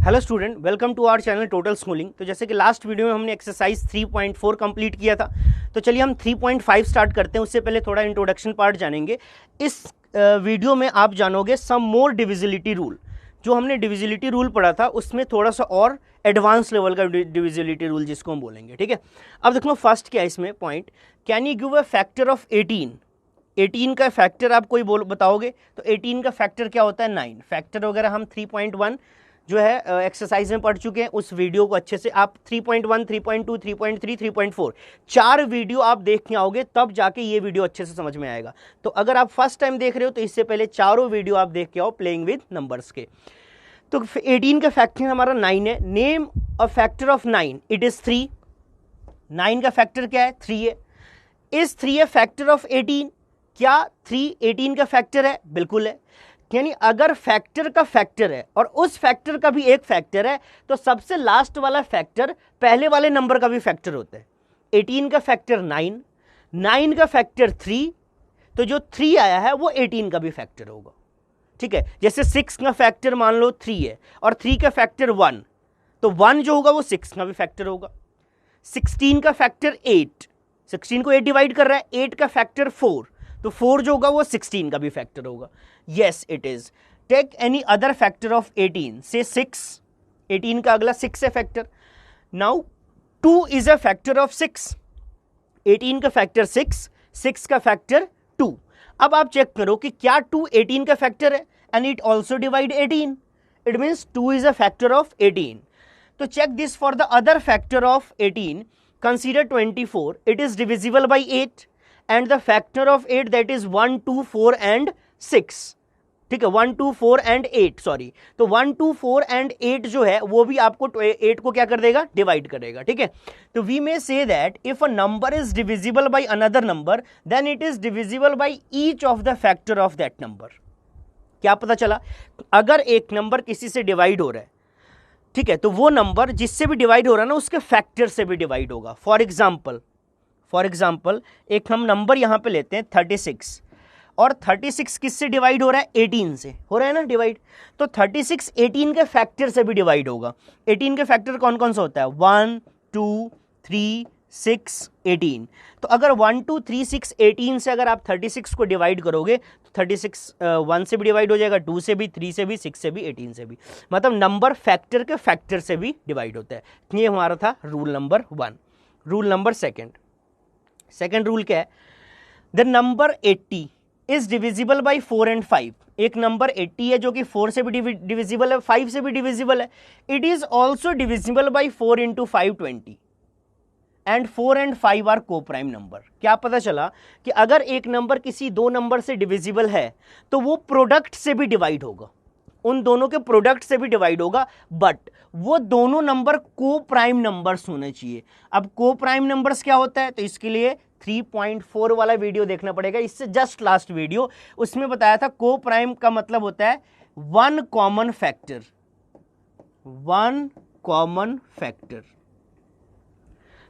Hello student, welcome to our channel total schooling. तो जैसे कि लास्ट वीडियो में हमने एक्सरसाइज 3.4 कंप्लीट किया था, तो चलिए हम 3.5 स्टार्ट करते हैं। उससे पहले थोड़ा इंट्रोडक्शन पार्ट जानेंगे। इस वीडियो में आप जानोगे सम मोर डिविजिबिलिटी रूल। जो हमने डिविजिबिलिटी रूल पढ़ा था उसमें थोड़ा सा और एडवांस लेवल का डिविजिबिलिटी रूल जिसको हम बोलेंगे, ठीक है। अब देखो फर्स्ट क्या है इसमें point, can you give a factor of 18 का फैक्टर आप कोई बताओगे तो 18 का फैक्टर क्या होता है 9। फैक्टर वगैरह हम 3.1 जो है एक्सरसाइज में पढ़ चुके हैं। उस वीडियो को अच्छे से आप 3.1, 3.2, 3.3, 3.4 चार वीडियो आप देख के आओगे, तब जाके ये वीडियो अच्छे से समझ में आएगा। तो अगर आप फर्स्ट टाइम देख रहे हो तो इससे पहले चारों वीडियो आप देख के आओ प्लेइंग विद नंबर्स के। तो 18 का फैक्टर हमारा 9 है। Name a factor of 9, it is 3। 9 का फैक्टर क्या है 3 है। Is 3 A factor of 18? क्या 3 18 का फैक्टर है? बिल्कुल है। यानी अगर फैक्टर का फैक्टर है और उस फैक्टर का भी एक फैक्टर है तो सबसे लास्ट वाला फैक्टर पहले वाले नंबर का भी फैक्टर होता है। 18 का फैक्टर 9, 9 का फैक्टर 3, तो जो 3 आया है वो 18 का भी फैक्टर होगा, ठीक है। जैसे 6 का फैक्टर मान लो 3 है और 3 का फैक्टर 1, तो 1 जो होगा वो 6 का भी फैक्टर होगा। 16 का फैक्टर 8, 16 को 8 डिवाइड कर रहा है, 8 का फैक्टर 4, तो 4 जो होगा वो 16 का भी फैक्टर होगा। Yes it is. Take any other factor of 18, से 6, 18 का अगला 6 है factor. Now 2 is a factor of 6, 18 का फैक्टर 6, 6 का फैक्टर 2। अब आप चेक करो कि क्या 2 18 का फैक्टर है, and it also divide 18, it means 2 is a factor of 18। तो check this for the other factor of 18, consider 24, it is divisible by 8 and the factor of 8 that is 1, 2, 4 and 6, ठीक है। 1, 2, 4 and 8 sorry, तो 1, 2, 4 and 8 जो है वो भी आपको 8 को क्या कर देगा, डिवाइड करेगा, ठीक है। तो we may say that if a number is divisible by another number then it is divisible by each of the factor of that number. क्या पता चला, अगर एक नंबर किसी से डिवाइड हो रहा है, ठीक है, तो वो नंबर जिससे भी डिवाइड हो रहा है ना उसके फैक्टर से भी डिवाइड होगा। फॉर एग्जाम्पल एक हम नंबर यहां पे लेते हैं 36, और 36 किससे डिवाइड हो रहा है, 18 से हो रहा है ना डिवाइड, तो 36 18 के फैक्टर से भी डिवाइड होगा। 18 के फैक्टर कौन कौन सा होता है, 1, 2, 3, 6, 18। तो अगर 1, 2, 3, 6, 18 से अगर आप 36 को डिवाइड करोगे तो 36 1 से भी डिवाइड हो जाएगा, 2 से भी, 3 से भी, 6 से भी, 18 से भी। मतलब नंबर फैक्टर के फैक्टर से भी डिवाइड होता है। ये हमारा था rule number 1। Rule number second rule क्या है, the number 80 is divisible by 4 and 5। एक नंबर 80 है जो कि 4 से भी डिविजिबल है, 5 से भी डिविजिबल है। It is also divisible by 4 into 5 20, and 4 and 5 are को प्राइम नंबर। क्या पता चला कि अगर एक नंबर किसी दो नंबर से डिविजिबल है तो वो प्रोडक्ट से भी डिवाइड होगा, उन दोनों के प्रोडक्ट से भी डिवाइड होगा, बट वो दोनों नंबर को प्राइम नंबर्स होने चाहिए। अब को प्राइम नंबर्स क्या होता है, तो इसके लिए 3.4 वाला वीडियो देखना पड़ेगा, इससे जस्ट लास्ट वीडियो, उसमें बताया था को प्राइम का मतलब होता है वन कॉमन फैक्टर।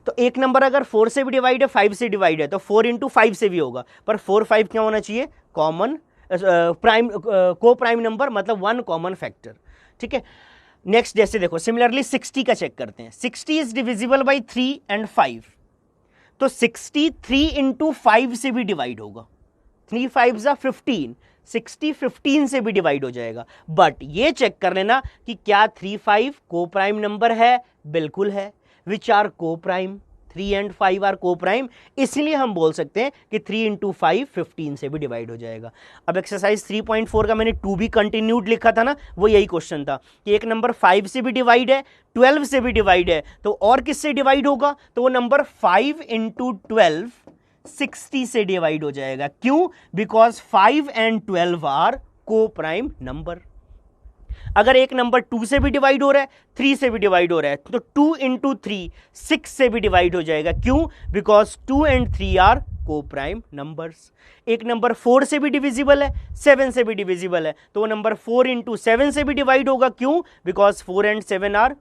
तो एक नंबर अगर 4 से भी डिवाइड है, 5 से डिवाइड है, तो 4 into 5 से भी होगा, पर 4 5 क्या होना चाहिए, कॉमन प्राइम को प्राइम नंबर, मतलब वन कॉमन फैक्टर, ठीक है। नेक्स्ट जैसे देखो सिमिलरली 60 का चेक करते हैं। 60 इज डिविजिबल बाई 3 and 5, तो 60 3 into 5 से भी डिवाइड होगा, 3 5 15, 60 15 से भी डिवाइड हो जाएगा। बट ये चेक कर लेना कि क्या 3 5 को प्राइम नंबर है, बिल्कुल है। विच आर को प्राइम, 3 and 5 आर को प्राइम, इसलिए हम बोल सकते हैं कि 3 into 5 15 से भी डिवाइड हो जाएगा। अब एक्सरसाइज 3.4 का मैंने 2 भी कंटिन्यूड लिखा था ना, वो यही क्वेश्चन था कि एक नंबर 5 से भी डिवाइड है, 12 से भी डिवाइड है, तो और किससे डिवाइड होगा, तो वो नंबर 5 into 12 60 से डिवाइड हो जाएगा। क्यों, बिकॉज 5 and 12 आर को प्राइम नंबर। अगर एक नंबर 2 से भी डिवाइड हो रहा है, 3 से भी डिवाइड हो रहा है, तो 2 into 3 6 से भी डिवाइड हो जाएगा। क्यों, बिकॉज 2 and 3 आर को प्राइम नंबर्स। एक नंबर 4 से भी डिविजिबल है, 7 से भी डिविजिबल है, तो वो नंबर 4 into 7 से भी डिवाइड होगा। क्यों, बिकॉज 4 and 7 आर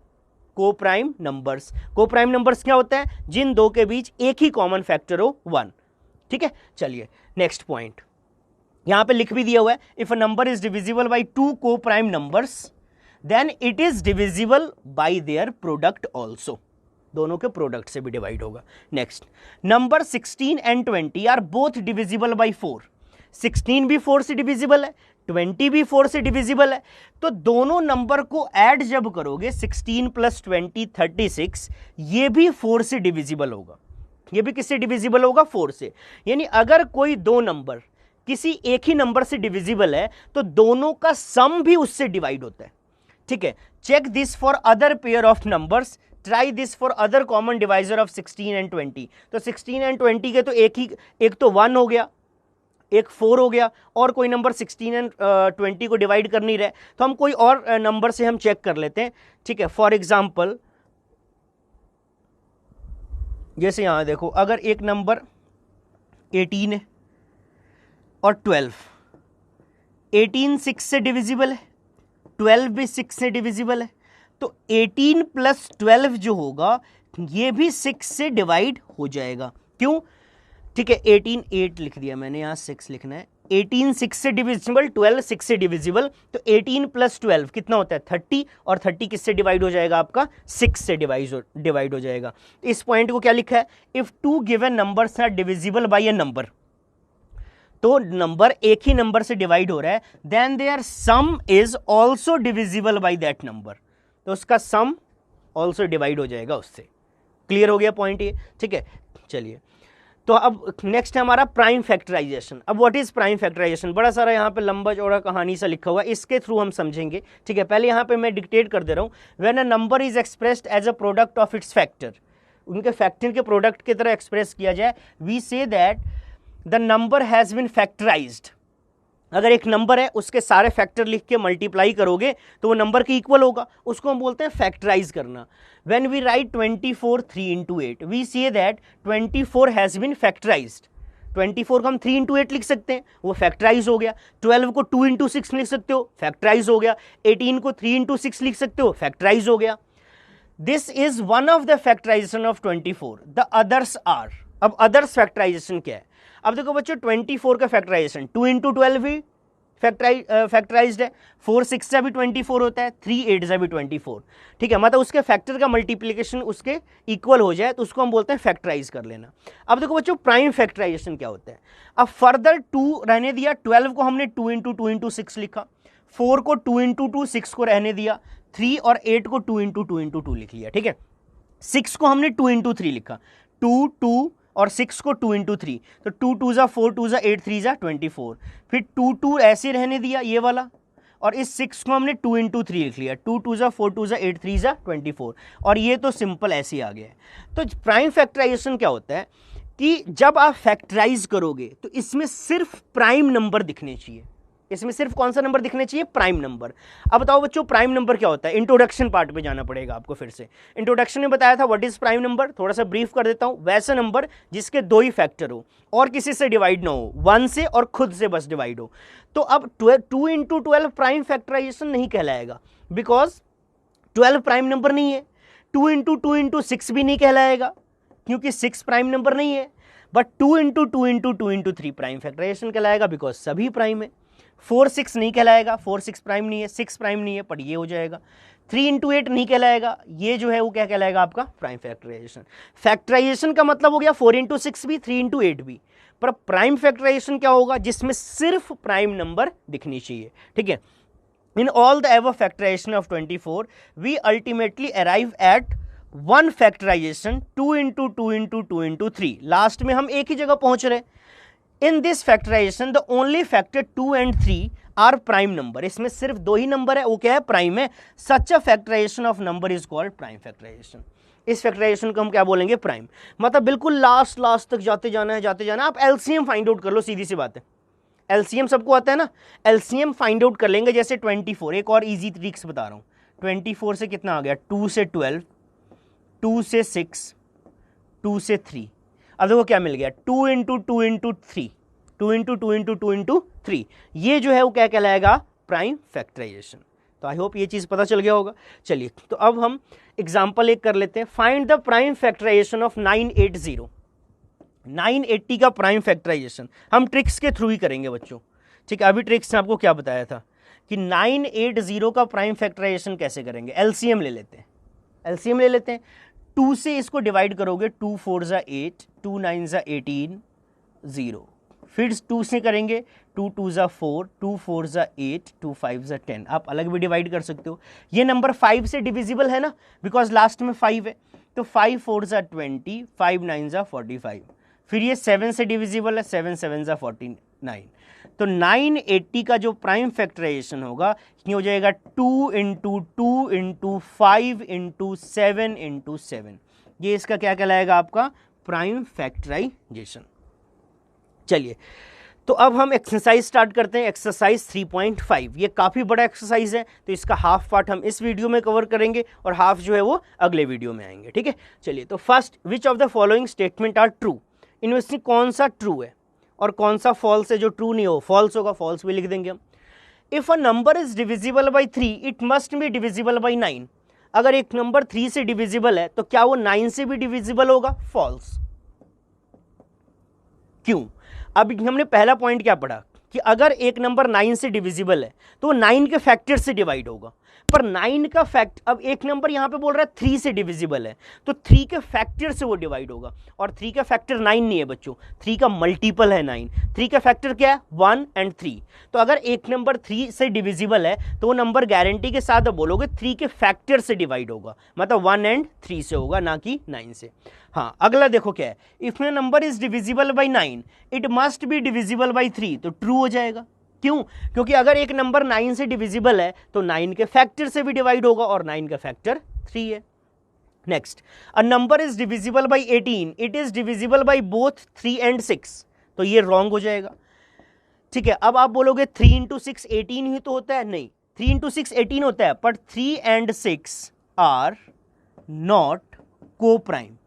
को प्राइम नंबर्स। को प्राइम नंबर्स क्या होता है, जिन दो के बीच एक ही कॉमन फैक्टर हो 1, ठीक है। चलिए नेक्स्ट पॉइंट, यहां पे लिख भी दिया हुआ है, if a number is divisible by 2 को prime numbers then it is divisible by their product also, दोनों के प्रोडक्ट से भी डिवाइड होगा। Next, number 16 and 20 are both divisible by 4, 16 भी 4 से डिविजिबल है, 20 भी 4 से डिविजिबल है, तो दोनों नंबर को ऐड जब करोगे 16 प्लस 20 36, ये भी 4 से डिविजिबल होगा। ये भी किससे डिविजिबल होगा? 4 से। यानी अगर कोई दो नंबर किसी एक ही नंबर से डिविजिबल है तो दोनों का सम भी उससे डिवाइड होता है। ठीक है, check this for other pair of numbers, try this for other common divisor of 16 and 20। तो 16 एंड 20 के तो एक तो 1 हो गया, एक 4 हो गया, और कोई नंबर 16 एंड 20 को डिवाइड कर नहीं रहे, तो हम कोई और नंबर से हम चेक कर लेते हैं। ठीक है, फॉर एग्जाम्पल जैसे यहां देखो, अगर एक नंबर 18 है और 12, 18 6 से डिविजिबल है, 12 भी 6 से डिविजिबल है, तो 18 प्लस 12 जो होगा ये भी 6 से डिवाइड हो जाएगा। क्यों? ठीक है, 18 8 लिख दिया मैंने, यहाँ 6 लिखना है। 18 6 से डिविजिबल, 12 6 से डिविजिबल, तो 18 प्लस 12 कितना होता है? 30, और 30 किससे डिवाइड हो जाएगा? आपका 6 से डिवाइड हो जाएगा। इस पॉइंट को क्या लिखा है? If two given numbers are divisible by a number, तो नंबर एक ही नंबर से डिवाइड हो रहा है, then their sum is also divisible by that number, तो उसका सम ऑल्सो डिवाइड हो जाएगा उससे। क्लियर हो गया पॉइंट ये? ठीक है, चलिए तो अब नेक्स्ट है हमारा प्राइम फैक्टराइजेशन। अब व्हाट इज प्राइम फैक्टराइजेशन? बड़ा सारा यहाँ पे लंबा चौड़ा कहानी सा लिखा हुआ है, इसके थ्रू हम समझेंगे। ठीक है, पहले यहाँ पे मैं डिक्टेट कर दे रहा हूँ। When a number is expressed as a product of its factor, उनके फैक्टर के प्रोडक्ट की तरह एक्सप्रेस किया जाए, we say that the number has been factorized. अगर एक नंबर है उसके सारे फैक्टर लिख के मल्टीप्लाई करोगे तो वो नंबर के इक्वल होगा, उसको हम बोलते हैं फैक्टराइज करना। When we write 24 3 into 8, we say that 24 has been factorized. 24 को हम 3 into 8 लिख सकते हैं, वो फैक्टराइज हो गया। 12 को 2 into 6 लिख सकते हो, फैक्टराइज हो गया। 18 को 3 into 6 लिख सकते हो, फैक्टराइज हो गया। This is one of the factorisation of 24, the others are. अब अदर्स फैक्टराइजेशन क्या है? अब देखो बच्चों, 24 का फैक्टराइजेशन 2 into 12 भी फैक्टराइज्ड है, 4 6 से भी 24 होता है, 3 8 से भी 24। ठीक है, मतलब उसके फैक्टर का मल्टीप्लिकेशन उसके इक्वल हो जाए तो उसको हम बोलते हैं फैक्टराइज कर लेना। अब देखो बच्चों, प्राइम फैक्टराइजेशन क्या होता है? अब फर्दर 2 रहने दिया, 12 को हमने 2 into 2 into 6 लिखा, 4 को 2 into 2, 6 को रहने दिया, 3 और 8 को 2 into 2 into 2 लिख लिया। ठीक है, 6 को हमने 2 into 3 लिखा, 2 2 और 6 को 2 into 3, तो 2 2 जा 4, 2 जा 8, 3 जा 24। फिर 2 2 ऐसे रहने दिया ये वाला, और इस 6 को हमने 2 into 3 लिख लिया, 2 2 जा 4, 2 जा 8, 3 जा 24, और ये तो सिंपल ऐसे ही आ गया है। तो प्राइम फैक्टराइजेशन क्या होता है कि जब आप फैक्टराइज करोगे तो इसमें सिर्फ प्राइम नंबर दिखने चाहिए। इसमें सिर्फ कौन सा नंबर दिखने चाहिए? Prime number. अब बताओ बच्चों, प्राइम नंबर क्या होता है? इंट्रोडक्शन पार्ट पे जाना पड़ेगा आपको फिर से। इंट्रोडक्शन में बताया था व्हाट इज प्राइम नंबर, थोड़ा सा ब्रीफ कर देता हूं। वैसा नंबर जिसके 2 ही फैक्टर हो और किसी से डिवाइड ना हो, 1 से और खुद से बस डिवाइड हो। तो अब 2 into 12 प्राइम फैक्टराइजेशन नहीं कहलाएगा, बिकॉज 12 प्राइम नंबर नहीं है। 2 into 2 into 6 भी नहीं कहलाएगा क्योंकि 6 प्राइम नंबर नहीं है। But 2 into 2 into 2 into 3 prime factorization कहलाएगा, बिकॉज सभी प्राइम है। 4 6 नहीं कहलाएगा, 4 6 प्राइम नहीं है, 6 प्राइम नहीं है, पर ये हो जाएगा। 3 into 8 नहीं कहलाएगा, ये जो है वो क्या कहलाएगा? आपका प्राइम फैक्टराइजेशन। फैक्टराइजेशन का मतलब हो गया 4 into 6 भी, 3 into 8 भी। पर प्राइम फैक्टराइजेशन क्या होगा? जिसमें सिर्फ प्राइम नंबर दिखनी चाहिए। ठीक है, in all the above factorization of 24 we ultimately arrive at one factorization 2 into 2 into 2 into 3। Last में हम एक ही जगह पहुंच रहे। In this factorization the only factor 2 and 3 are prime number. इसमें सिर्फ 2 ही नंबर है, वो क्या है? प्राइम है। Such a factorisation of number is called prime factorisation. इस फैक्टराइजेशन को हम क्या बोलेंगे? प्राइम। मतलब बिल्कुल लास्ट तक जाते जाना है, जाते जाना। आप एलसीएम फाइंड आउट कर लो, सीधी सी बात है। एलसीएम सबको आता है ना, एलसीएम फाइंड आउट कर लेंगे। जैसे 24, एक और इजी ट्रिक्स बता रहा हूँ। 24 से कितना आ गया? 2 से 12, 2 से 6, 2 से 3। अब देखो क्या मिल गया? 2 into 2 into 3, 2 into 2 into 2 into 3। ये जो है वो क्या कहलाएगा? Prime factorization. तो आई होप ये चीज पता चल गया होगा। चलिए तो अब हम एग्जांपल एक कर लेते हैं। Find the prime factorisation of 980। 980 का प्राइम फैक्टराइजेशन हम ट्रिक्स के थ्रू ही करेंगे बच्चों। ठीक है, अभी ट्रिक्स ने आपको क्या बताया था कि 980 का प्राइम फैक्टराइजेशन कैसे करेंगे। एलसीएम ले लेते हैं, एलसीएम ले लेते हैं। 2 से इसको डिवाइड करोगे, 2 4 ज़ा 8, 2 9 ज़ा 18, 0। फिर 2 से करेंगे, 2 2 ज़ा 4, 2 4 ज़ा 8, 2 5 ज़ा 10। आप अलग भी डिवाइड कर सकते हो। ये नंबर 5 से डिविजिबल है ना, बिकॉज लास्ट में 5 है, तो 5 4 ज़ा 20, 5 9 ज़ा 45। फिर ये 7 से डिविजिबल है, 7 7 ज़ा 49। तो 980 का जो प्राइम फैक्टराइजेशन होगा ये हो जाएगा 2 इंटू 2 इंटू 5 इंटू 7 इंटू 7। ये इसका क्या कहलाएगा, आपका प्राइम फैक्टराइजेशन। चलिए, तो अब हम एक्सरसाइज स्टार्ट करते हैं, एक्सरसाइज 3.5। ये काफ़ी बड़ा एक्सरसाइज है, तो इसका हाफ पार्ट हम इस वीडियो में कवर करेंगे और हाफ जो है वो अगले वीडियो में आएंगे, ठीक है। चलिए, तो first, which of the following statement are true. इनमें से कौन सा ट्रू है और कौन सा फॉल्स है। जो ट्रू नहीं हो, फॉल्स होगा, फॉल्स भी लिख देंगे हम। If a number is divisible by 3 it must be divisible by 9। अगर एक नंबर 3 से डिविजिबल है तो क्या वो 9 से भी डिविजिबल होगा, फॉल्स। क्यों? अब हमने पहला पॉइंट क्या पढ़ा कि अगर एक नंबर 9 से डिविजिबल है तो वो 9 के फैक्टर से डिवाइड होगा, पर 9 का फैक्ट, अब एक नंबर यहां पे बोल रहा है 3 से डिविजिबल है, तो 3 के फैक्टर से वो डिवाइड होगा, और 3 का फैक्टर 9 नहीं है बच्चों, 3 का मल्टीपल है 9। 3 का फैक्टर क्या है, 1 एंड 3। तो अगर एक नंबर 3 से डिविजिबल है तो वो नंबर गारंटी के साथ बोलोगे 3 के फैक्टर से डिवाइड होगा, मतलब 1 एंड 3 से होगा, ना कि 9 से। हाँ, अगला देखो क्या है, if a number is divisible by 9 it must be divisible by 3, तो ट्रू हो जाएगा। क्यों? क्योंकि अगर एक नंबर 9 से डिविजिबल है तो 9 के फैक्टर से भी डिवाइड होगा, और 9 का फैक्टर 3 है। Next, a number is divisible by 18 it is divisible by both 3 and 6, तो ये रॉन्ग हो जाएगा, ठीक है। अब आप बोलोगे 3 इंटू 6 18 ही तो होता है, नहीं, 3 इंटू 6 18 होता है, बट 3 एंड 6 आर नॉट को प्राइम।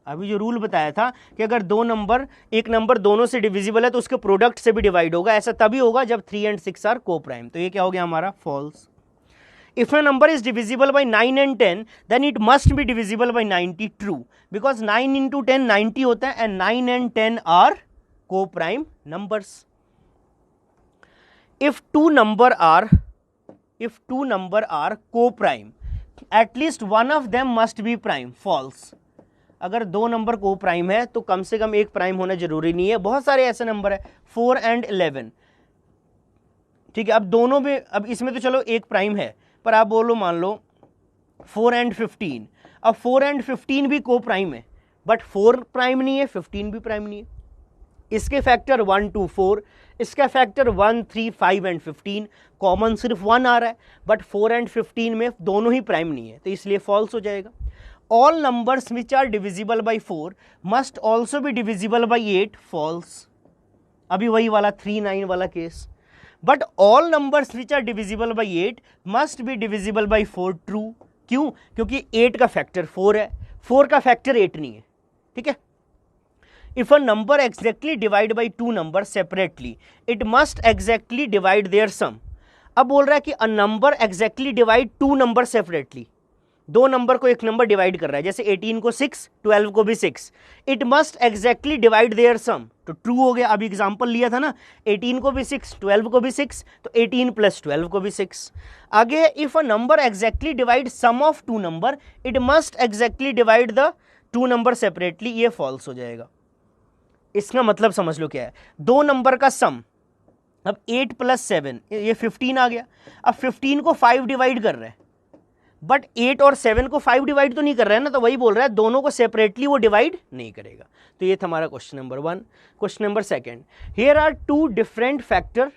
अभी जो रूल बताया था कि अगर एक नंबर दोनों से डिविजिबल है तो उसके प्रोडक्ट से भी डिवाइड होगा, ऐसा तभी होगा जब 3 एंड 6 आर को प्राइम। तो ये क्या हो गया हमारा, false. If a number is divisible by 9 and 10 then it must be divisible by 90, true, because 9 into 10 90 होता है, एंड 9 एंड 10 आर को प्राइम नंबर्स। इफ टू नंबर आर को prime at least one of them must be prime, false. अगर 2 number को prime है तो कम से कम एक प्राइम होना जरूरी नहीं है, बहुत सारे ऐसे नंबर है 4 एंड 11, ठीक है। अब दोनों में, अब इसमें तो चलो एक प्राइम है, पर आप बोलो मान लो 4 एंड 15, अब 4 एंड 15 भी को प्राइम है, बट 4 प्राइम नहीं है, 15 भी प्राइम नहीं है। इसके फैक्टर 1 2 4, इसका फैक्टर 1 3 5 एंड 15, कॉमन सिर्फ 1 आ रहा है, बट 4 एंड 15 में दोनों ही प्राइम नहीं है, तो इसलिए फॉल्स हो जाएगा। All numbers which are divisible by 4 must also be divisible by 8, false। अभी वही वाला 3 9 वाला case. But all numbers which are divisible by 8 must be divisible by 4, true। क्यों? क्योंकि 8 का फैक्टर 4 है, 4 का फैक्टर 8 नहीं है, ठीक है। If a number exactly divide by 2 numbers separately it must exactly divide their sum। अब बोल रहा है कि a number exactly divide 2 numbers separately, 2 number को एक नंबर डिवाइड कर रहा है, जैसे 18 को 6, 12 को भी 6, it must exactly divide their sum, तो ट्रू हो गया। अभी एग्जांपल लिया था ना, 18 को भी 6, 12 को भी 6, तो 18 प्लस 12 को भी 6। आगे, if a number exactly divide sum of 2 number it must exactly divide the 2 number separately, ये फॉल्स हो जाएगा। इसका मतलब समझ लो क्या है, 2 नंबर का सम, अब 8 प्लस 7 ये 15 आ गया, अब 15 को 5 डिवाइड कर रहे हैं, बट 8 और 7 को 5 डिवाइड तो नहीं कर रहा है ना, तो वही बोल रहा है दोनों को सेपरेटली वो डिवाइड नहीं करेगा। तो ये था हमारा question number 1। Question number 2, here are two different factor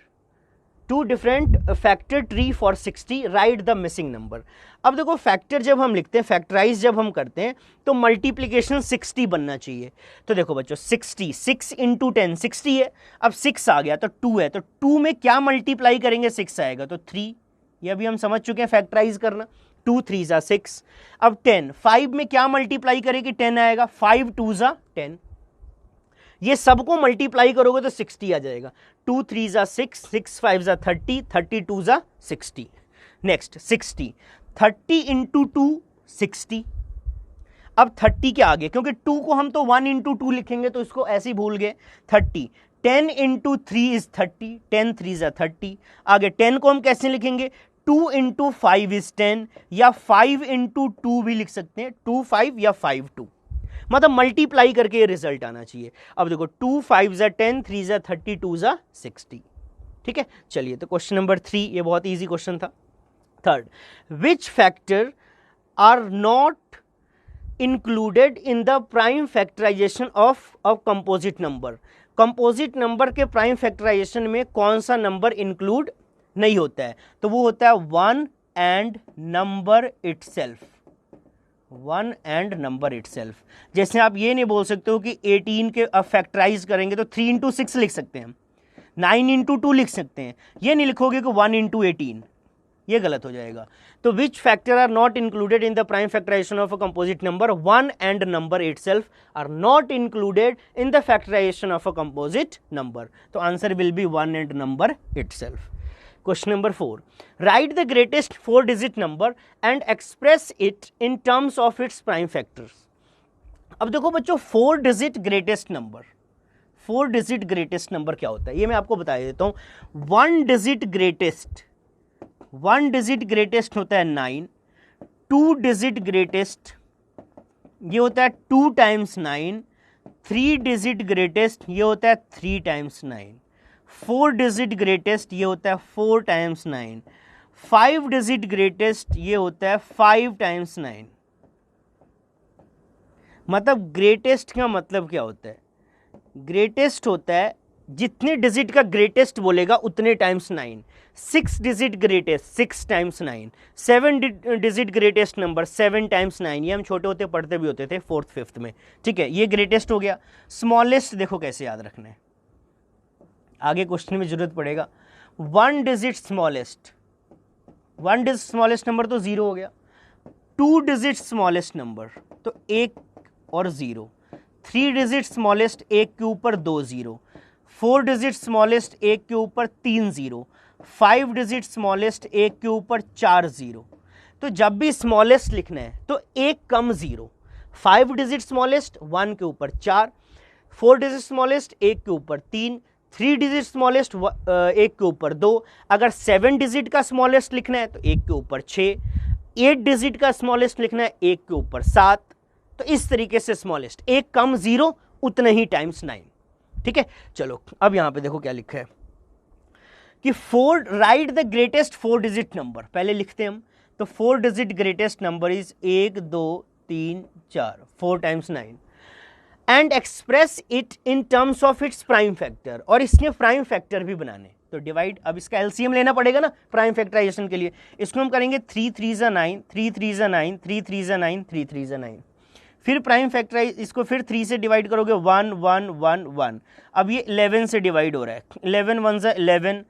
tree for 60, write the missing number. अब देखो, फैक्टर जब हम लिखते हैं, फैक्टराइज जब हम करते हैं तो मल्टीप्लीकेशन 60 बनना चाहिए। तो देखो बच्चों, 60, 6 इंटू 10 60 है, अब 6 आ गया तो 2 है, तो 2 में क्या मल्टीप्लाई करेंगे, 6 आएगा तो 3, ये अभी हम समझ चुके हैं फैक्टराइज करना। 2 3 ज़ा 6, अब 10, 5 में क्या मल्टीप्लाई करेगी, 10 आएगा, 5 2 ज़ा 10, ये सबको मल्टीप्लाई करोगे तो 60 आ जाएगा। 2 3 ज़ा 6, 6 5 ज़ा 30, 32 ज़ा 60। नेक्स्ट 60, 30 इंटू 2 60, अब 30 के आगे, क्योंकि 2 को हम तो 1 इंटू 2 लिखेंगे तो इसको ऐसे ही भूल गए, 30, 10 इंटू 3 इज 30, 10 3 is 30। आगे 10 को हम कैसे लिखेंगे, 2 इंटू 5 इज 10, या 5 इंटू 2 भी लिख सकते हैं, 2 5 या 5 2, मतलब मल्टीप्लाई करके ये रिजल्ट आना चाहिए। अब देखो 2 5 जा 10, 3 जा 30, 2 जा 60। ठीक है, चलिए तो क्वेश्चन नंबर 3, ये बहुत इजी क्वेश्चन था। Third, which factor are not included in the prime factorisation of composite number. Composite number के प्राइम फैक्टराइजेशन में कौन सा नंबर इंक्लूड नहीं होता है, तो वो होता है 1 and number itself. 1 and number itself. जैसे आप ये नहीं बोल सकते हो कि 18 के अब फैक्टराइज करेंगे तो 3 इंटू 6 लिख सकते हैं, 9 इंटू 2 लिख सकते हैं, ये नहीं लिखोगे कि 1 इंटू 18, ये गलत हो जाएगा। तो which factor are not included in the prime factorisation of a composite number, 1 and number itself are not included in the factorisation of a composite number. तो answer will be 1 and number itself. Question number 4. Write the greatest 4-digit number and express it in terms of its prime factors. अब देखो बच्चों 4-digit greatest number, 4-digit greatest number क्या होता है ये मैं आपको बता देता हूँ। 1-digit greatest होता है 9, 2-digit greatest ये होता है 2 times 9, 3-digit greatest ये होता है 3 times 9, 4-digit greatest ये होता है 4 times 9, 5-digit greatest ये होता है 5 times 9। मतलब ग्रेटेस्ट का मतलब क्या होता है, ग्रेटेस्ट होता है जितने डिजिट का ग्रेटेस्ट बोलेगा उतने times 9। 6-digit greatest 6 times 9, 7-digit greatest number 7 times 9, ये हम छोटे होते पढ़ते भी होते थे 4th 5th में। ठीक है, ये ग्रेटेस्ट हो गया। स्मॉलेस्ट देखो कैसे याद रखना है, आगे क्वेश्चन में जरूरत पड़ेगा। 1-digit smallest, 1-digit smallest number तो 0 हो गया। 2-digit स्मॉलेस्ट नंबर तो 1 और 0। 3-digit स्मॉलेस्ट 1 के ऊपर 2 0। 4-digit स्मॉलेस्ट 1 के ऊपर 3 0। 5-digit स्मॉलेस्ट 1 के ऊपर 4 0। तो जब भी स्मॉलेस्ट लिखना है तो 1 कम 0। 5-digit स्मॉलेस्ट 1 के ऊपर 4, 4-digit स्मॉलेस्ट 1 के ऊपर 3, 3-digit स्मॉलेस्ट 1 के ऊपर 2। अगर 7-digit का स्मॉलेस्ट लिखना है तो 1 के ऊपर 6, 8-digit का स्मॉलेस्ट लिखना है 1 के ऊपर 7। तो इस तरीके से स्मॉलेस्ट 1 कम 0 उतना ही टाइम्स 9। ठीक है, चलो अब यहां पे देखो क्या लिखा है कि right the greatest 4-digit number. पहले लिखते हैं हम, तो 4-digit greatest number is 1 2 3 4, 4 times 9 and express it in terms of its prime factor. और इसके प्राइम फैक्टर भी बनाने, तो डिवाइड, अब इसका एलसीएम लेना पड़ेगा ना प्राइम फैक्टराइजेशन के लिए। इसको हम करेंगे 3 3 जा 9, 3 3 जा 9, 3 3 जा 9, 3 3 जा 9। फिर प्राइम फैक्टराइज, इसको फिर 3 से डिवाइड करोगे 1 1 1 1। अब ये 11 से डिवाइड हो रहा है, 11 1 जा 11,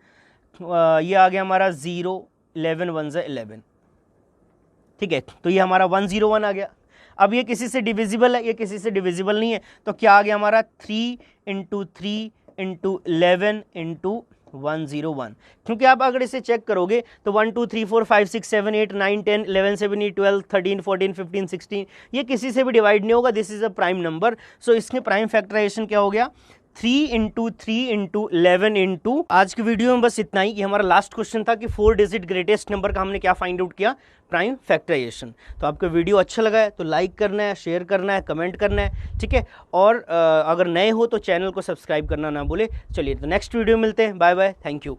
ये आ गया हमारा 0, 11 1 जा 11। ठीक है, तो ये हमारा 101 आ गया। अब ये किसी से डिविजिबल है, ये किसी से डिविजिबल नहीं है, तो क्या आ गया हमारा 3 इंटू 3 इंटू 11 इंटू 101। क्योंकि आप अगर इसे चेक करोगे तो 1 2 3 4 5 6 7 8 9 10 11 17 12 13 14 15 16 ये किसी से भी डिवाइड नहीं होगा। This is a prime number. So इसके प्राइम फैक्टराइजेशन क्या हो गया, 3 इंटू 3 इंटू 11 इंटू। आज की वीडियो में बस इतना ही। ये हमारा लास्ट क्वेश्चन था कि 4-digit ग्रेटेस्ट नंबर का हमने क्या फाइंड आउट किया, प्राइम फैक्टराइजेशन। तो आपको वीडियो अच्छा लगा है तो लाइक करना है, शेयर करना है, कमेंट करना है, ठीक है। और अगर नए हो तो चैनल को सब्सक्राइब करना ना भूले। चलिए तो नेक्स्ट वीडियो मिलते हैं, बाय बाय, थैंक यू।